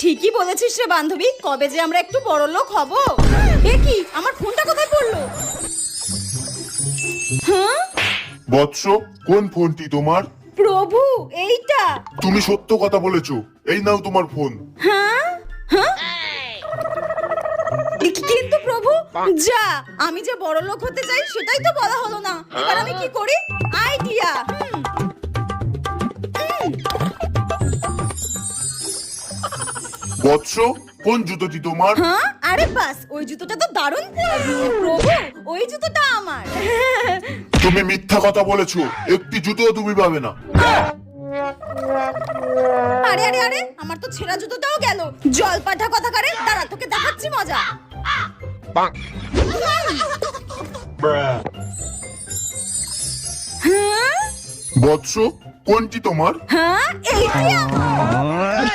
ঠিকই বলেছিস রে বান্ধবী, কবে যে আমরা একটু বড় লোক হব। এ কি, আমার ফোনটা কোথায় পড়লো? হ্যাঁ বৎস, কোন ফোনটি তোমার? প্রভু, এইটা। তুমি সত্য কথা বলেছো, এই নাও তোমার ফোন। হ্যাঁ হ্যাঁ, কিন্তু প্রভু, যা, আমি যে বড় লোক হতে চাই সেটাই তো বলা হলো না। এবার আমি কি করি? আইডিয়া। বৎস, কোন জুতোটি তোমার? হ্যাঁ, আরে বাস, ওই জুতোটা তো দারুণ। প্রভু, ওই জুতোটা আমার। তুমি মিথ্যা কথা বলেছো, একটি জুতো তুমি পাবে না। আরে আরে আরে, আমার তো ছেঁড়া জুতোটাও গেল। জল পাঠা কথা করে, দাঁড়া, তোকে দেখাচ্ছি মজা। হ্যাঁ বৎস, কোনটি তোমার? হ্যাঁ, এইটি আমার।